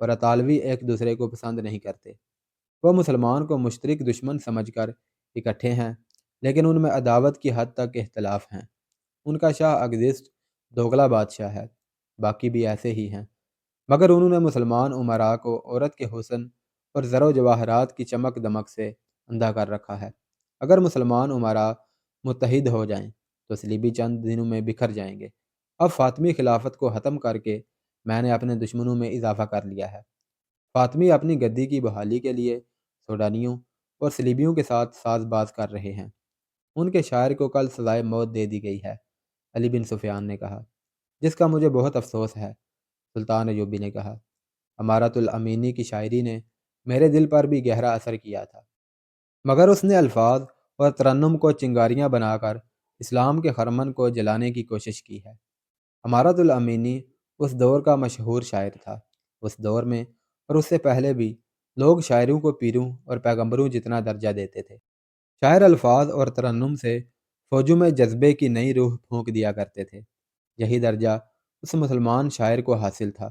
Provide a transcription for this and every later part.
اور اطالوی ایک دوسرے کو پسند نہیں کرتے۔ وہ مسلمان کو مشترک دشمن سمجھ کر اکٹھے ہیں، لیکن ان میں عداوت کی حد تک اختلاف ہیں۔ ان کا شاہ اگزسٹ دوگلا بادشاہ ہے، باقی بھی ایسے ہی ہیں، مگر انہوں نے مسلمان امراء کو عورت کے حسن اور زر و جواہرات کی چمک دمک سے اندھا کر رکھا ہے۔ اگر مسلمان امراء متحد ہو جائیں تو صلیبی چند دنوں میں بکھر جائیں گے۔ اب فاطمی خلافت کو ختم کر کے میں نے اپنے دشمنوں میں اضافہ کر لیا ہے۔ فاطمی اپنی گدی کی بحالی کے لیے سوڈانیوں اور صلیبیوں کے ساتھ ساز باز کر رہے ہیں۔ ان کے شاعر کو کل سزائے موت دے دی گئی ہے، علی بن سفیان نے کہا، جس کا مجھے بہت افسوس ہے۔ سلطان ایوبی نے کہا، امارت الامینی کی شاعری نے میرے دل پر بھی گہرا اثر کیا تھا، مگر اس نے الفاظ اور ترنم کو چنگاریاں بنا کر اسلام کے خرمن کو جلانے کی کوشش کی ہے۔ امارت الامینی اس دور کا مشہور شاعر تھا۔ اس دور میں اور اس سے پہلے بھی لوگ شاعروں کو پیروں اور پیغمبروں جتنا درجہ دیتے تھے۔ شاعر الفاظ اور ترنم سے فوجوں میں جذبے کی نئی روح پھونک دیا کرتے تھے۔ یہی درجہ اس مسلمان شاعر کو حاصل تھا۔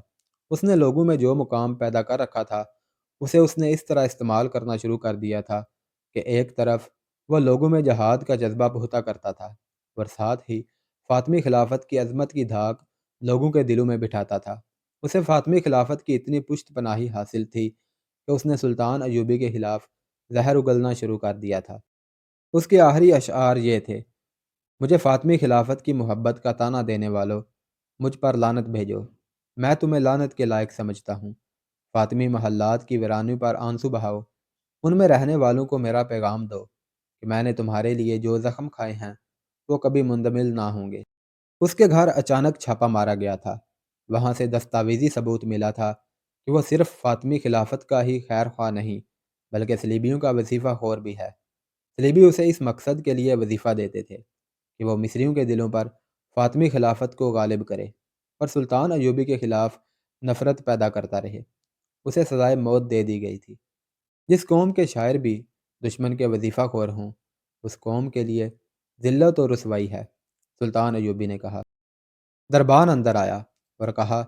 اس نے لوگوں میں جو مقام پیدا کر رکھا تھا، اسے اس نے اس طرح استعمال کرنا شروع کر دیا تھا کہ ایک طرف وہ لوگوں میں جہاد کا جذبہ بہتا کرتا تھا اور ساتھ ہی فاطمی خلافت کی عظمت کی دھاک لوگوں کے دلوں میں بٹھاتا تھا۔ اسے فاطمی خلافت کی اتنی پشت پناہی حاصل تھی کہ اس نے سلطان ایوبی کے خلاف زہر اگلنا شروع کر دیا تھا۔ اس کے آخری اشعار یہ تھے، مجھے فاطمی خلافت کی محبت کا تانا دینے والوں، مجھ پر لعنت بھیجو، میں تمہیں لعنت کے لائق سمجھتا ہوں۔ فاطمی محلات کی ویرانی پر آنسو بہاؤ، ان میں رہنے والوں کو میرا پیغام دو کہ میں نے تمہارے لیے جو زخم کھائے ہیں وہ کبھی مندمل نہ ہوں گے۔ اس کے گھر اچانک چھاپا مارا گیا تھا۔ وہاں سے دستاویزی ثبوت ملا تھا کہ وہ صرف فاطمی خلافت کا ہی خیر خواہ نہیں بلکہ صلیبیوں کا وظیفہ خور بھی ہے۔ صلیبی اسے اس مقصد کے لیے وظیفہ دیتے تھے کہ وہ مصریوں کے دلوں پر فاطمی خلافت کو غالب کرے اور سلطان ایوبی کے خلاف نفرت پیدا کرتا رہے۔ اسے سزائے موت دے دی گئی تھی۔ جس قوم کے شاعر بھی دشمن کے وظیفہ خور ہوں، اس قوم کے لیے ذلت و رسوائی ہے، سلطان ایوبی نے کہا۔ دربان اندر آیا اور کہا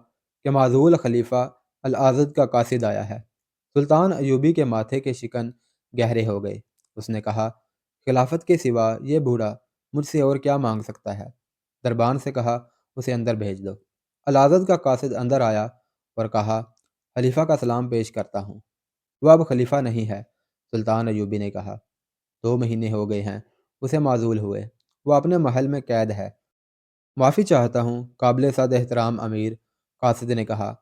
کہ معزول خلیفہ العاضد کا قاصد آیا ہے۔ سلطان ایوبی کے ماتھے کے شکن گہرے ہو گئے۔ اس نے کہا، خلافت کے سوا یہ بوڑھا مجھ سے اور کیا مانگ سکتا ہے؟ دربان سے کہا، اسے اندر بھیج دو۔ العاضد کا قاصد اندر آیا اور کہا، خلیفہ کا سلام پیش کرتا ہوں۔ وہ اب خلیفہ نہیں ہے، سلطان ایوبی نے کہا۔ 2 مہینے ہو گئے ہیں اسے معزول ہوئے، وہ اپنے محل میں قید ہے۔ معافی چاہتا ہوں قابل صد احترام امیر، قاصد نے کہا،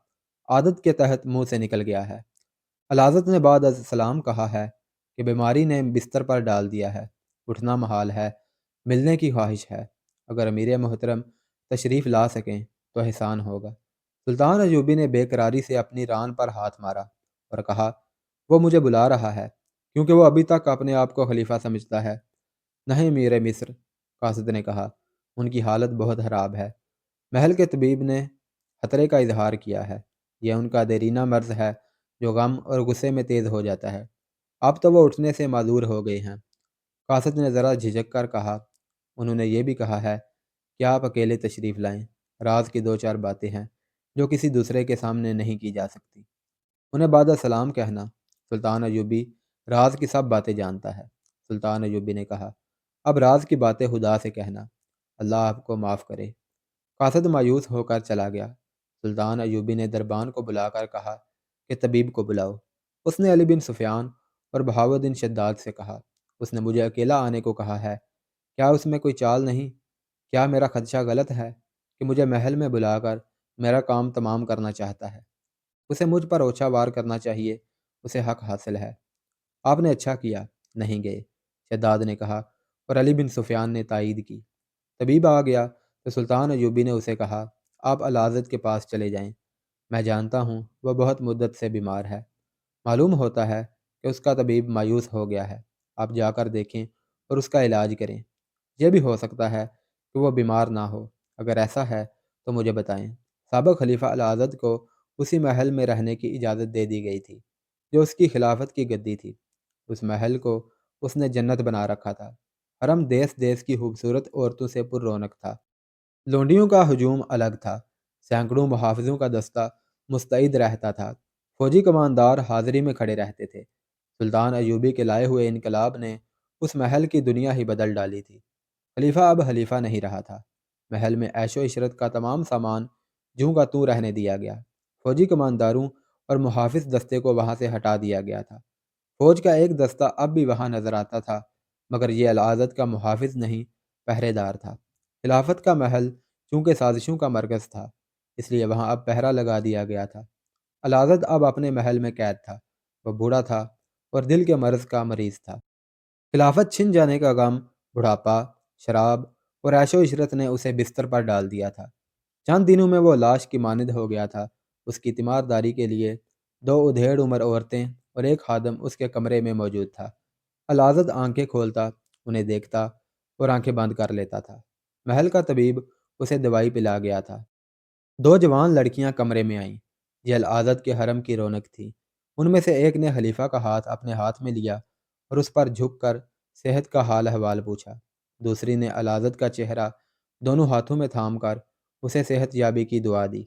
عادت کے تحت منہ سے نکل گیا ہے۔ العاضد نے بعد از سلام کہا ہے کہ بیماری نے بستر پر ڈال دیا ہے، اٹھنا محال ہے، ملنے کی خواہش ہے، اگر امیر محترم تشریف لا سکیں تو احسان ہوگا۔ سلطان ایوبی نے بے قراری سے اپنی ران پر ہاتھ مارا اور کہا، وہ مجھے بلا رہا ہے کیونکہ وہ ابھی تک اپنے آپ کو خلیفہ سمجھتا ہے۔ نہیں امیر مصر، قاصد نے کہا، ان کی حالت بہت خراب ہے۔ محل کے طبیب نے خطرے کا اظہار کیا ہے، یہ ان کا دیرینہ مرض ہے جو غم اور غصے میں تیز ہو جاتا ہے۔ اب تو وہ اٹھنے سے معذور ہو گئے ہیں۔ قاصد نے ذرا جھجک کر کہا، انہوں نے یہ بھی کہا ہے کہ آپ اکیلے تشریف لائیں، راز کی 2-4 باتیں ہیں جو کسی دوسرے کے سامنے نہیں کی جا سکتی۔ انہیں بعد السلام کہنا، سلطان ایوبی راز کی سب باتیں جانتا ہے۔ سلطان ایوبی نے کہا، اب راز کی باتیں خدا سے کہنا، اللہ آپ کو معاف کرے۔ قاصد مایوس ہو کر چلا گیا۔ سلطان ایوبی نے دربان کو بلا کر کہا کہ طبیب کو بلاؤ۔ اس نے علی بن سفیان اور بہاؤالدین شداد سے کہا، اس نے مجھے اکیلا آنے کو کہا ہے، کیا اس میں کوئی چال نہیں؟ کیا میرا خدشہ غلط ہے کہ مجھے محل میں بلا کر میرا کام تمام کرنا چاہتا ہے؟ اسے مجھ پر اوچھا وار کرنا چاہیے، اسے حق حاصل ہے۔ آپ نے اچھا کیا، نہیں گئے، شداد نے کہا، اور علی بن سفیان نے تائید کی۔ طبیب آ گیا تو سلطان ایوبی نے اسے کہا، آپ العاضد کے پاس چلے جائیں، میں جانتا ہوں وہ بہت مدت سے بیمار ہے، معلوم ہوتا ہے کہ اس کا طبیب مایوس ہو گیا ہے، آپ جا کر دیکھیں اور اس کا علاج کریں، یہ بھی ہو سکتا ہے کہ وہ بیمار نہ ہو، اگر ایسا ہے تو مجھے بتائیں۔ سابق خلیفہ العاضد کو اسی محل میں رہنے کی اجازت دے دی گئی تھی جو اس کی خلافت کی گدی تھی۔ اس محل کو اس نے جنت بنا رکھا تھا۔ حرم دیس دیس کی خوبصورت عورتوں سے پر رونق تھا۔ لونڈیوں کا ہجوم الگ تھا، سینکڑوں محافظوں کا دستہ مستعد رہتا تھا۔ فوجی کماندار حاضری میں کھڑے رہتے تھے۔ سلطان ایوبی کے لائے ہوئے انقلاب نے اس محل کی دنیا ہی بدل ڈالی تھی۔ خلیفہ اب خلیفہ نہیں رہا تھا۔ محل میں عیش و عشرت کا تمام سامان جوں کا توں رہنے دیا گیا۔ فوجی کمانداروں اور محافظ دستے کو وہاں سے ہٹا دیا گیا تھا۔ فوج کا ایک دستہ اب بھی وہاں نظر آتا تھا، مگر یہ العادت کا محافظ نہیں، پہرے دار تھا۔ خلافت کا محل چونکہ سازشوں کا مرکز تھا، اس لیے وہاں اب پہرا لگا دیا گیا تھا۔ العادت اب اپنے محل میں قید تھا۔ وہ بوڑھا تھا اور دل کے مرض کا مریض تھا۔ خلافت چھن جانے کا غم، بڑھاپا، شراب اور عیش و عشرت نے اسے بستر پر ڈال دیا تھا۔ چند دنوں میں وہ لاش کی مانند ہو گیا تھا۔ اس کی تیمارداری کے لیے 2 ادھیڑ عمر عورتیں اور ایک خادم اس کے کمرے میں موجود تھا۔ العادت آنکھیں کھولتا، انہیں دیکھتا اور آنکھیں بند کر لیتا تھا۔ محل کا طبیب اسے دوائی پلا گیا تھا۔ 2 جوان لڑکیاں کمرے میں آئیں۔ یہ العادت کے حرم کی رونق تھی۔ ان میں سے ایک نے خلیفہ کا ہاتھ اپنے ہاتھ میں لیا اور اس پر جھک کر صحت کا حال احوال پوچھا۔ دوسری نے العادت کا چہرہ دونوں ہاتھوں میں تھام کر اسے صحت یابی کی دعا دی۔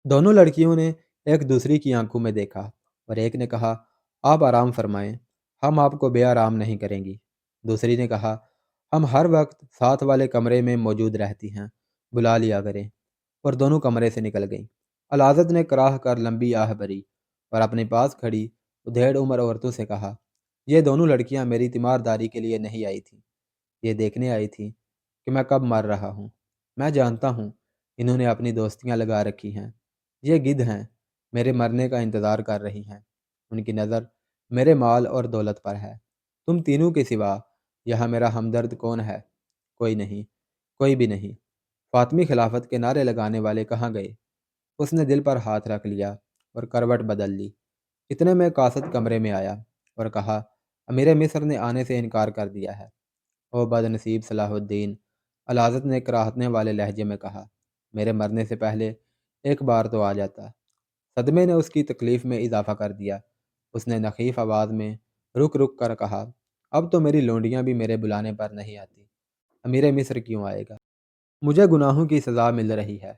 دونوں لڑکیوں نے ایک دوسری کی آنکھوں میں دیکھا اور ایک نے کہا، آپ آرام فرمائیں، ہم آپ کو بے آرام نہیں کریں گی۔ دوسری نے کہا، ہم ہر وقت ساتھ والے کمرے میں موجود رہتی ہیں، بلا لیا کریں۔ اور دونوں کمرے سے نکل گئیں۔ العادت نے کراہ کر لمبی آہ بھری اور اپنے پاس کھڑی ادھیڑ عمر عورتوں سے کہا، یہ دونوں لڑکیاں میری تیمارداری کے لیے نہیں آئی تھیں، یہ دیکھنے آئی تھیں کہ میں کب مر رہا ہوں۔ میں جانتا ہوں انہوں نے اپنی دوستیاں لگا رکھی ہیں، یہ گدھ ہیں، میرے مرنے کا انتظار کر رہی ہیں۔ ان کی نظر میرے مال اور دولت پر ہے۔ تم تینوں کے سوا یہاں میرا ہمدرد کون ہے؟ کوئی نہیں، کوئی بھی نہیں۔ فاطمی خلافت کے نعرے لگانے والے کہاں گئے؟ اس نے دل پر ہاتھ رکھ لیا اور کروٹ بدل لی۔ اتنے میں قاصد کمرے میں آیا اور کہا، امیر مصر نے آنے سے انکار کر دیا ہے۔ او بد نصیب صلاح الدین، العادت نے کراہنے والے لہجے میں کہا، میرے مرنے سے پہلے ایک بار تو آ جاتا۔ صدمے نے اس کی تکلیف میں اضافہ کر دیا۔ اس نے نخیف آواز میں رک رک کر کہا، اب تو میری لونڈیاں بھی میرے بلانے پر نہیں آتی، امیر مصر کیوں آئے گا؟ مجھے گناہوں کی سزا مل رہی ہے۔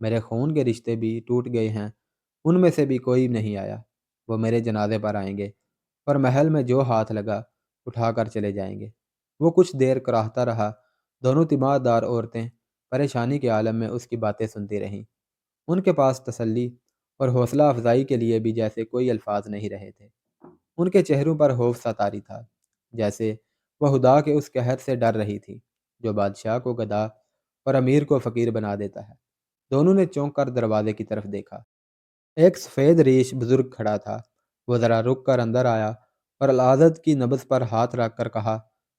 میرے خون کے رشتے بھی ٹوٹ گئے ہیں، ان میں سے بھی کوئی نہیں آیا۔ وہ میرے جنازے پر آئیں گے اور محل میں جو ہاتھ لگا اٹھا کر چلے جائیں گے۔ وہ کچھ دیر کراہتا رہا۔ دونوں تیماردار عورتیں پریشانی کے عالم میں اس کی باتیں سنتی رہیں۔ ان کے پاس تسلی اور حوصلہ افزائی کے لیے بھی جیسے کوئی الفاظ نہیں رہے تھے۔ ان کے چہروں پر خوف سا طاری تھا، جیسے وہ خدا کے اس قہر سے ڈر رہی تھی جو بادشاہ کو گدھا اور امیر کو فقیر بنا دیتا ہے۔ دونوں نے چونک کر دروازے کی طرف دیکھا۔ ایک سفید ریش بزرگ کھڑا تھا۔ وہ ذرا رک کر اندر آیا اور العادت کی نبض پر ہاتھ رکھ کر کہا،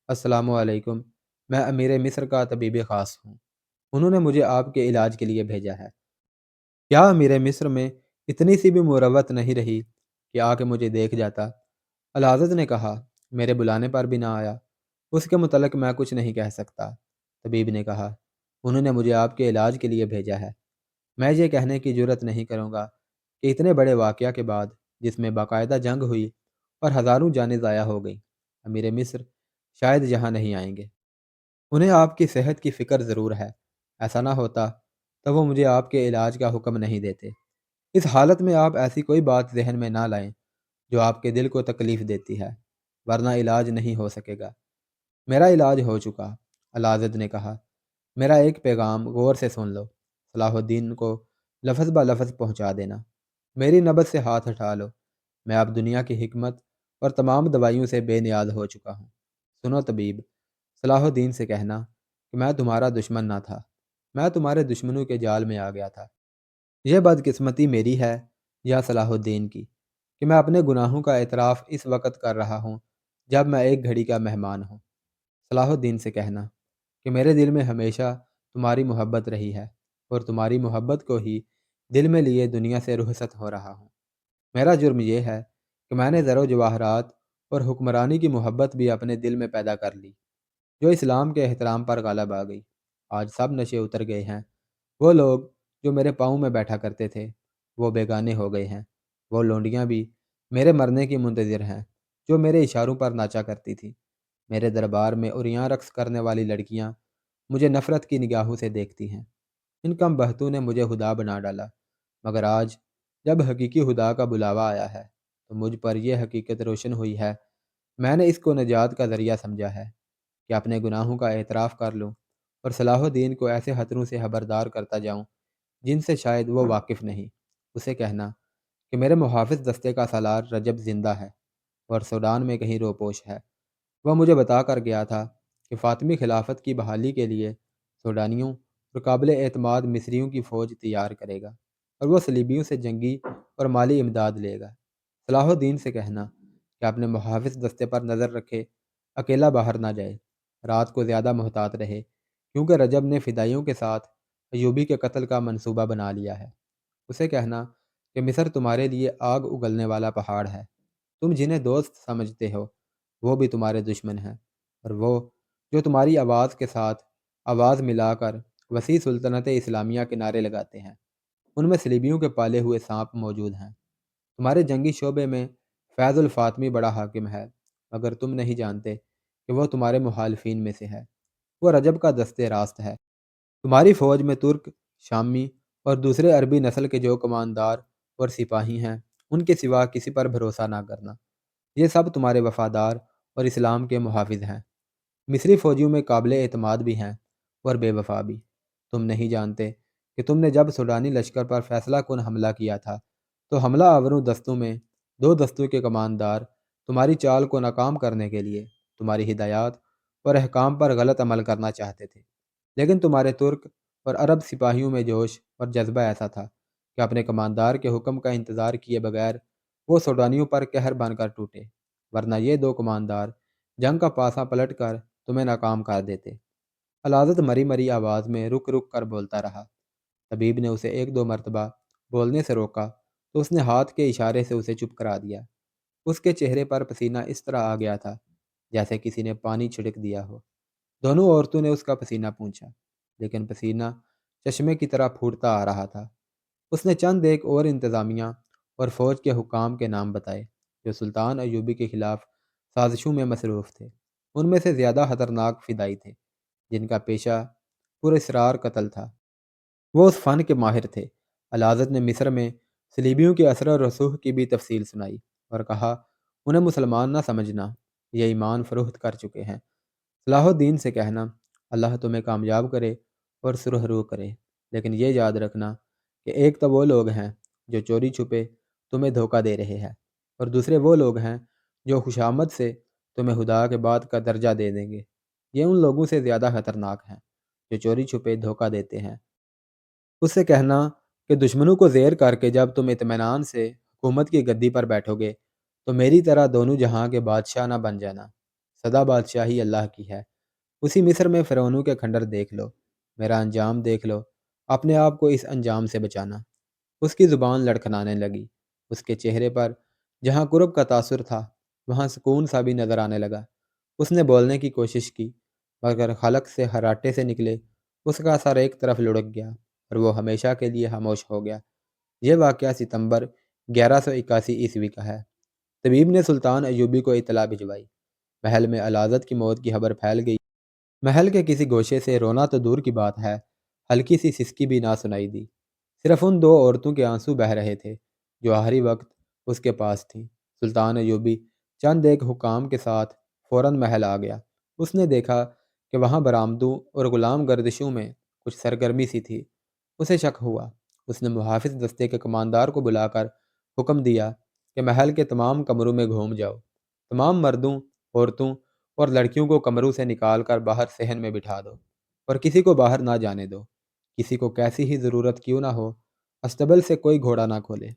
السلام علیکم، میں امیر مصر کا طبیب خاص ہوں۔ انہوں نے مجھے آپ کے علاج کے لیے بھیجا ہے۔ کیا امیر مصر میں اتنی سی بھی مروت نہیں رہی کہ آ کے مجھے دیکھ جاتا؟ العادت نے کہا، میرے بلانے پر بھی نہ آیا۔ اس کے متعلق میں کچھ نہیں کہہ سکتا۔ طبیب نے کہا، انہوں نے مجھے آپ کے علاج کے لیے بھیجا ہے۔ میں یہ کہنے کی جرت نہیں کروں گا کہ اتنے بڑے واقعہ کے بعد، جس میں باقاعدہ جنگ ہوئی اور ہزاروں جانیں ضائع ہو گئیں، امیر مصر شاید یہاں نہیں آئیں گے۔ انہیں آپ کی صحت کی فکر ضرور ہے۔ ایسا نہ ہوتا تو وہ مجھے آپ کے علاج کا حکم نہیں دیتے۔ اس حالت میں آپ ایسی کوئی بات ذہن میں نہ لائیں جو آپ کے دل کو تکلیف دیتی ہے، ورنہ علاج نہیں ہو سکے گا۔ میرا علاج ہو چکا، العادت نے کہا۔ میرا ایک پیغام غور سے سن لو، صلاح الدین کو لفظ بہ لفظ پہنچا دینا۔ میری نبض سے ہاتھ ہٹا لو۔ میں اب دنیا کی حکمت اور تمام دوائیوں سے بے نیاز ہو چکا ہوں۔ سنو طبیب، صلاح الدین سے کہنا کہ میں تمہارا دشمن نہ تھا، میں تمہارے دشمنوں کے جال میں آ گیا تھا۔ یہ بدقسمتی میری ہے یا صلاح الدین کی کہ میں اپنے گناہوں کا اعتراف اس وقت کر رہا ہوں جب میں ایک گھڑی کا مہمان ہوں۔ صلاح الدین سے کہنا کہ میرے دل میں ہمیشہ تمہاری محبت رہی ہے اور تمہاری محبت کو ہی دل میں لیے دنیا سے رخصت ہو رہا ہوں۔ میرا جرم یہ ہے کہ میں نے زر و جواہرات اور حکمرانی کی محبت بھی اپنے دل میں پیدا کر لی، جو اسلام کے احترام پر غالب آ گئی۔ آج سب نشے اتر گئے ہیں۔ وہ لوگ جو میرے پاؤں میں بیٹھا کرتے تھے، وہ بیگانے ہو گئے ہیں۔ وہ لونڈیاں بھی میرے مرنے کی منتظر ہیں جو میرے اشاروں پر ناچا کرتی تھی۔ میرے دربار میں عریاں رقص کرنے والی لڑکیاں مجھے نفرت کی نگاہوں سے دیکھتی ہیں۔ ان کم بختوں نے مجھے خدا بنا ڈالا، مگر آج جب حقیقی خدا کا بلاوا آیا ہے تو مجھ پر یہ حقیقت روشن ہوئی ہے، میں نے اس کو نجات کا ذریعہ سمجھا ہے کہ اپنے گناہوں کا اعتراف کر لوں اور صلاح الدین کو ایسے خطروں سے خبردار کرتا جاؤں جن سے شاید وہ واقف نہیں۔ اسے کہنا کہ میرے محافظ دستے کا سالار رجب زندہ ہے اور سوڈان میں کہیں روپوش ہے۔ وہ مجھے بتا کر گیا تھا کہ فاطمی خلافت کی بحالی کے لیے سوڈانیوں اور قابل اعتماد مصریوں کی فوج تیار کرے گا اور وہ صلیبیوں سے جنگی اور مالی امداد لے گا۔ صلاح الدین سے کہنا کہ اپنے محافظ دستے پر نظر رکھے، اکیلا باہر نہ جائے، رات کو زیادہ محتاط رہے کیونکہ رجب نے فدائیوں کے ساتھ ایوبی کے قتل کا منصوبہ بنا لیا ہے۔ اسے کہنا کہ مصر تمہارے لیے آگ اگلنے والا پہاڑ ہے، تم جنہیں دوست سمجھتے ہو وہ بھی تمہارے دشمن ہیں، اور وہ جو تمہاری آواز کے ساتھ آواز ملا کر وسیع سلطنت اسلامیہ کے نعرے لگاتے ہیں، ان میں صلیبیوں کے پالے ہوئے سانپ موجود ہیں۔ تمہارے جنگی شعبے میں فیض الفاطمی بڑا حاکم ہے، مگر تم نہیں جانتے کہ وہ تمہارے محالفین میں سے ہے۔ وہ رجب کا دستے راست ہے۔ تمہاری فوج میں ترک، شامی اور دوسرے عربی نسل کے جو کماندار اور سپاہی ہیں، ان کے سوا کسی پر بھروسہ نہ کرنا۔ یہ سب تمہارے وفادار اور اسلام کے محافظ ہیں۔ مصری فوجیوں میں قابل اعتماد بھی ہیں اور بے وفا بھی۔ تم نہیں جانتے کہ تم نے جب سوڈانی لشکر پر فیصلہ کن حملہ کیا تھا تو حملہ آوروں دستوں میں دو دستوں کے کماندار تمہاری چال کو ناکام کرنے کے لیے تمہاری ہدایات اور احکام پر غلط عمل کرنا چاہتے تھے، لیکن تمہارے ترک اور عرب سپاہیوں میں جوش اور جذبہ ایسا تھا کہ اپنے کماندار کے حکم کا انتظار کیے بغیر وہ سوڈانیوں پر قہر بن کر ٹوٹے، ورنہ یہ دو کماندار جنگ کا پاسا پلٹ کر تمہیں ناکام کر دیتے۔ الازد مری مری آواز میں رک رک کر بولتا رہا۔ طبیب نے اسے ایک دو مرتبہ بولنے سے روکا تو اس نے ہاتھ کے اشارے سے اسے چپ کرا دیا۔ اس کے چہرے پر پسینہ اس طرح آ گیا تھا جیسے کسی نے پانی چھڑک دیا ہو۔ دونوں عورتوں نے اس کا پسینہ پونچھا، لیکن پسینہ چشمے کی طرح پھوٹتا آ رہا تھا۔ اس نے چند ایک اور انتظامیہ اور فوج کے حکام کے نام بتائے جو سلطان ایوبی کے خلاف سازشوں میں مصروف تھے۔ ان میں سے زیادہ خطرناک فدائی تھے جن کا پیشہ پر اسرار قتل تھا۔ وہ اس فن کے ماہر تھے۔ الازد نے مصر میں صلیبیوں کے اثر و رسوخ کی بھی تفصیل سنائی اور کہا انہیں مسلمان نہ سمجھنا، یہ ایمان فروخت کر چکے ہیں۔ صلاح الدین سے کہنا اللہ تمہیں کامیاب کرے اور سرخ رو کرے، لیکن یہ یاد رکھنا کہ ایک تو وہ لوگ ہیں جو چوری چھپے تمہیں دھوکہ دے رہے ہیں، اور دوسرے وہ لوگ ہیں جو خوشامد سے تمہیں خدا کے بعد کا درجہ دے دیں گے۔ یہ ان لوگوں سے زیادہ خطرناک ہیں جو چوری چھپے دھوکہ دیتے ہیں۔ اس سے کہنا کہ دشمنوں کو زیر کر کے جب تم اطمینان سے حکومت کی گدی پر بیٹھو گے تو میری طرح دونوں جہاں کے بادشاہ نہ بن جانا۔ سدا بادشاہی اللہ کی ہے۔ اسی مصر میں فرعونوں کے کھنڈر دیکھ لو، میرا انجام دیکھ لو، اپنے آپ کو اس انجام سے بچانا۔ اس کی زبان لڑکھنانے لگی۔ اس کے چہرے پر جہاں قرب کا تاثر تھا وہاں سکون سا بھی نظر آنے لگا۔ اس نے بولنے کی کوشش کی مگر خلق سے ہراٹے سے نکلے اس کا سر ایک طرف لڑک گیا اور وہ ہمیشہ کے لیے خاموش ہو گیا۔ یہ واقعہ ستمبر 1181 کا ہے۔ طبیب نے سلطان ایوبی کو اطلاع بھجوائی۔ محل میں الازد کی موت کی خبر پھیل گئی۔ محل کے کسی گوشے سے رونا تو دور کی بات ہے، ہلکی سی سسکی بھی نہ سنائی دی۔ صرف ان دو عورتوں کے آنسو بہہ رہے تھے جو آخری وقت اس کے پاس تھیں۔ سلطان ایوبی چند ایک حکام کے ساتھ فوراً محل آ گیا۔ اس نے دیکھا کہ وہاں برآمدوں اور غلام گردشوں میں کچھ سرگرمی سی تھی۔ اسے شک ہوا۔ اس نے محافظ دستے کے کماندار کو بلا کر حکم دیا کہ محل کے تمام کمروں میں گھوم جاؤ، تمام مردوں، عورتوں اور لڑکیوں کو کمروں سے نکال کر باہر صحن میں بٹھا دو اور کسی کو باہر نہ جانے دو۔ کسی کو کیسی ہی ضرورت کیوں نہ ہو استبل سے کوئی گھوڑا نہ کھولے۔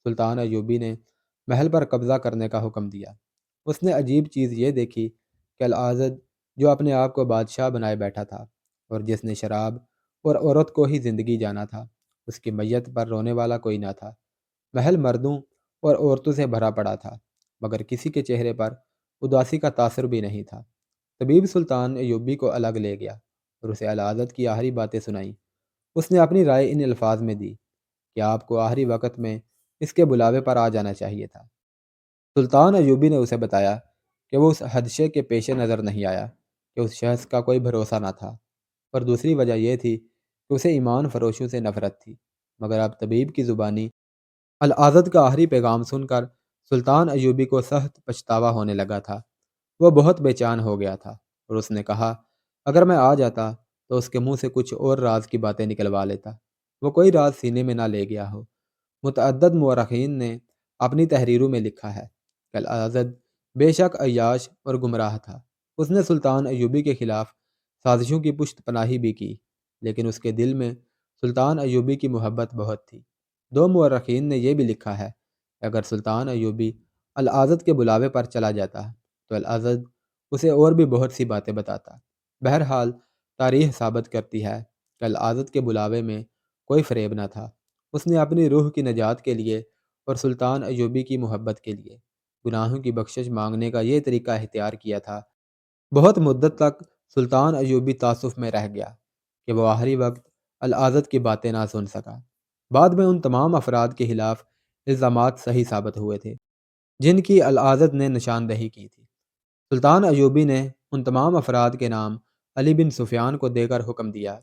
سلطان ایوبی نے محل پر قبضہ کرنے کا حکم دیا۔ اس نے عجیب چیز یہ دیکھی کہ الازد جو اپنے آپ کو بادشاہ بنائے بیٹھا تھا اور جس نے شراب اور عورت کو ہی زندگی جانا تھا، اس کی میت پر رونے والا کوئی نہ تھا۔ محل مردوں اور عورتوں سے بھرا پڑا تھا مگر کسی کے چہرے پر اداسی کا تاثر بھی نہیں تھا۔ طبیب سلطان ایوبی کو الگ لے گیا اور اسے الازد کی آخری باتیں سنائیں۔ اس نے اپنی رائے ان الفاظ میں دی کہ آپ کو آخری وقت میں اس کے بلاوے پر آ جانا چاہیے تھا۔ سلطان ایوبی نے اسے بتایا کہ وہ اس حدشے کے پیش نظر نہیں آیا کہ اس شخص کا کوئی بھروسہ نہ تھا، اور دوسری وجہ یہ تھی کہ اسے ایمان فروشوں سے نفرت تھی۔ مگر اب طبیب کی زبانی العزد کا آخری پیغام سن کر سلطان ایوبی کو سخت پچھتاوا ہونے لگا تھا۔ وہ بہت بے چین ہو گیا تھا اور اس نے کہا، اگر میں آ جاتا تو اس کے منہ سے کچھ اور راز کی باتیں نکلوا لیتا۔ وہ کوئی راز سینے میں نہ لے گیا ہو۔ متعدد مورخین نے اپنی تحریروں میں لکھا ہے کہ العزد بے شک عیاش اور گمراہ تھا۔ اس نے سلطان ایوبی کے خلاف سازشوں کی پشت پناہی بھی کی، لیکن اس کے دل میں سلطان ایوبی کی محبت بہت تھی۔ دو مورخین نے یہ بھی لکھا ہے کہ اگر سلطان ایوبی العزد کے بلاوے پر چلا جاتا تو العزد اسے اور بھی بہت سی باتیں بتاتا۔ بہرحال تاریخ ثابت کرتی ہے کہ العزد کے بلاوے میں کوئی فریب نہ تھا۔ اس نے اپنی روح کی نجات کے لیے اور سلطان ایوبی کی محبت کے لیے گناہوں کی بخشش مانگنے کا یہ طریقہ اختیار کیا تھا۔ بہت مدت تک سلطان ایوبی تعصف میں رہ گیا کہ وہ آخری وقت العزد کی باتیں نہ سن سکا۔ بعد میں ان تمام افراد کے خلاف الزامات صحیح ثابت ہوئے تھے جن کی العزد نے نشاندہی کی تھی۔ سلطان ایوبی نے ان تمام افراد کے نام علی بن سفیان کو دے کر حکم دیا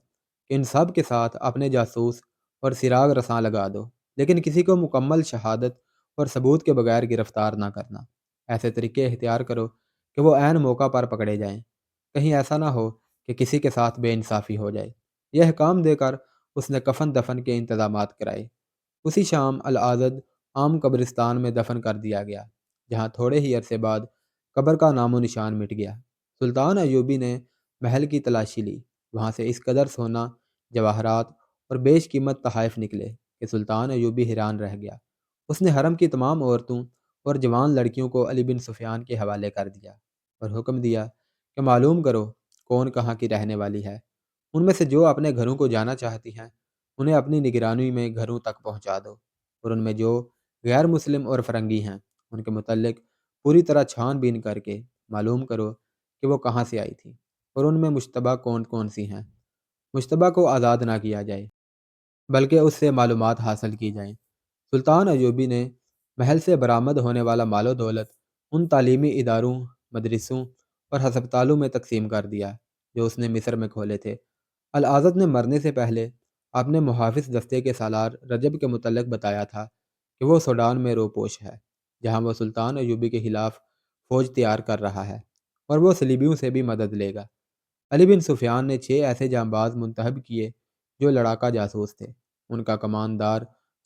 کہ ان سب کے ساتھ اپنے جاسوس اور سراغ رساں لگا دو، لیکن کسی کو مکمل شہادت اور ثبوت کے بغیر گرفتار نہ کرنا۔ ایسے طریقے اختیار کرو کہ وہ عین موقع پر پکڑے جائیں، کہیں ایسا نہ ہو کہ کسی کے ساتھ بے انصافی ہو جائے۔ یہ احکام دے کر اس نے کفن دفن کے انتظامات کرائے۔ اسی شام العزد عام قبرستان میں دفن کر دیا گیا، جہاں تھوڑے ہی عرصے بعد قبر کا نام و نشان مٹ گیا۔ سلطان ایوبی نے محل کی تلاشی لی، وہاں سے اس قدر سونا، جواہرات اور بیش قیمت تحائف نکلے کہ سلطان ایوبی حیران رہ گیا۔ اس نے حرم کی تمام عورتوں اور جوان لڑکیوں کو علی بن سفیان کے حوالے کر دیا اور حکم دیا کہ معلوم کرو کون کہاں کی رہنے والی ہے۔ ان میں سے جو اپنے گھروں کو جانا چاہتی ہیں انہیں اپنی نگرانی میں گھروں تک پہنچا دو، اور ان میں جو غیر مسلم اور فرنگی ہیں ان کے متعلق پوری طرح چھان بین کر کے معلوم کرو کہ وہ کہاں سے آئی تھی اور ان میں مشتبہ کون کون سی ہیں۔ مشتبہ کو آزاد نہ کیا جائے بلکہ اس سے معلومات حاصل کی جائیں۔ سلطان ایوبی نے محل سے برآمد ہونے والا مال و دولت ان تعلیمی اداروں، مدرسوں اور ہسپتالوں میں تقسیم کر دیا جو اس نے مصر میں کھولے تھے۔ العزد نے مرنے سے پہلے اپنے محافظ دستے کے سالار رجب کے متعلق بتایا تھا کہ وہ سوڈان میں روپوش ہے، جہاں وہ سلطان ایوبی کے خلاف فوج تیار کر رہا ہے اور وہ صلیبیوں سے بھی مدد لے گا۔ علی بن سفیان نے 6 ایسے جانباز منتخب کیے جو لڑاکا جاسوس تھے۔ ان کا کماندار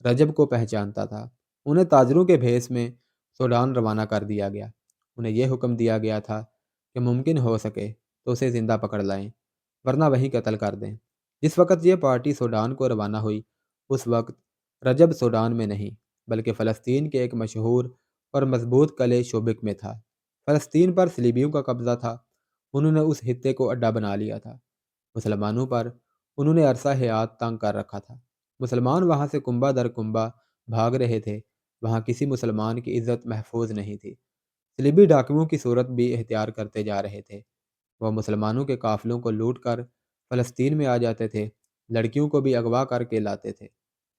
رجب کو پہچانتا تھا۔ انہیں تاجروں کے بھیس میں سوڈان روانہ کر دیا گیا۔ انہیں یہ حکم دیا گیا تھا کہ ممکن ہو سکے تو اسے زندہ پکڑ لائیں، ورنہ وہیں قتل کر دیں۔ جس وقت یہ پارٹی سوڈان کو روانہ ہوئی، اس وقت رجب سوڈان میں نہیں بلکہ فلسطین کے ایک مشہور اور مضبوط قلعے شوبک میں تھا۔ فلسطین پر صلیبیوں کا قبضہ تھا، انہوں نے اس خطے کو اڈا بنا لیا تھا۔ مسلمانوں پر انہوں نے عرصہ حیات تنگ کر رکھا تھا۔ مسلمان وہاں سے کنبہ در کنبہ بھاگ رہے تھے، وہاں کسی مسلمان کی عزت محفوظ نہیں تھی۔ صلیبی ڈاکوؤں کی صورت بھی اختیار کرتے جا رہے تھے۔ وہ مسلمانوں کے قافلوں کو لوٹ کر فلسطین میں آ جاتے تھے، لڑکیوں کو بھی اغوا کر کے لاتے تھے۔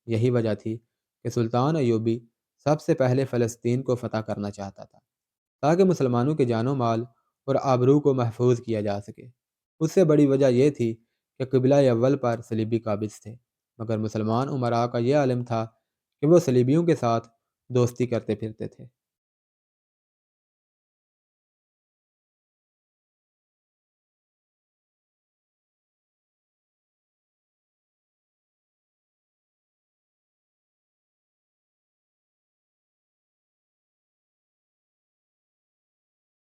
یہی وجہ تھی کہ سلطان ایوبی سب سے پہلے فلسطین کو فتح کرنا چاہتا تھا تاکہ مسلمانوں کے جان و مال اور آبرو کو محفوظ کیا جا سکے۔ اس سے بڑی وجہ یہ تھی کہ قبلہ اول پر صلیبی قابض تھے، مگر مسلمان امراء کا یہ عالم تھا کہ وہ صلیبیوں کے ساتھ دوستی کرتے پھرتے تھے۔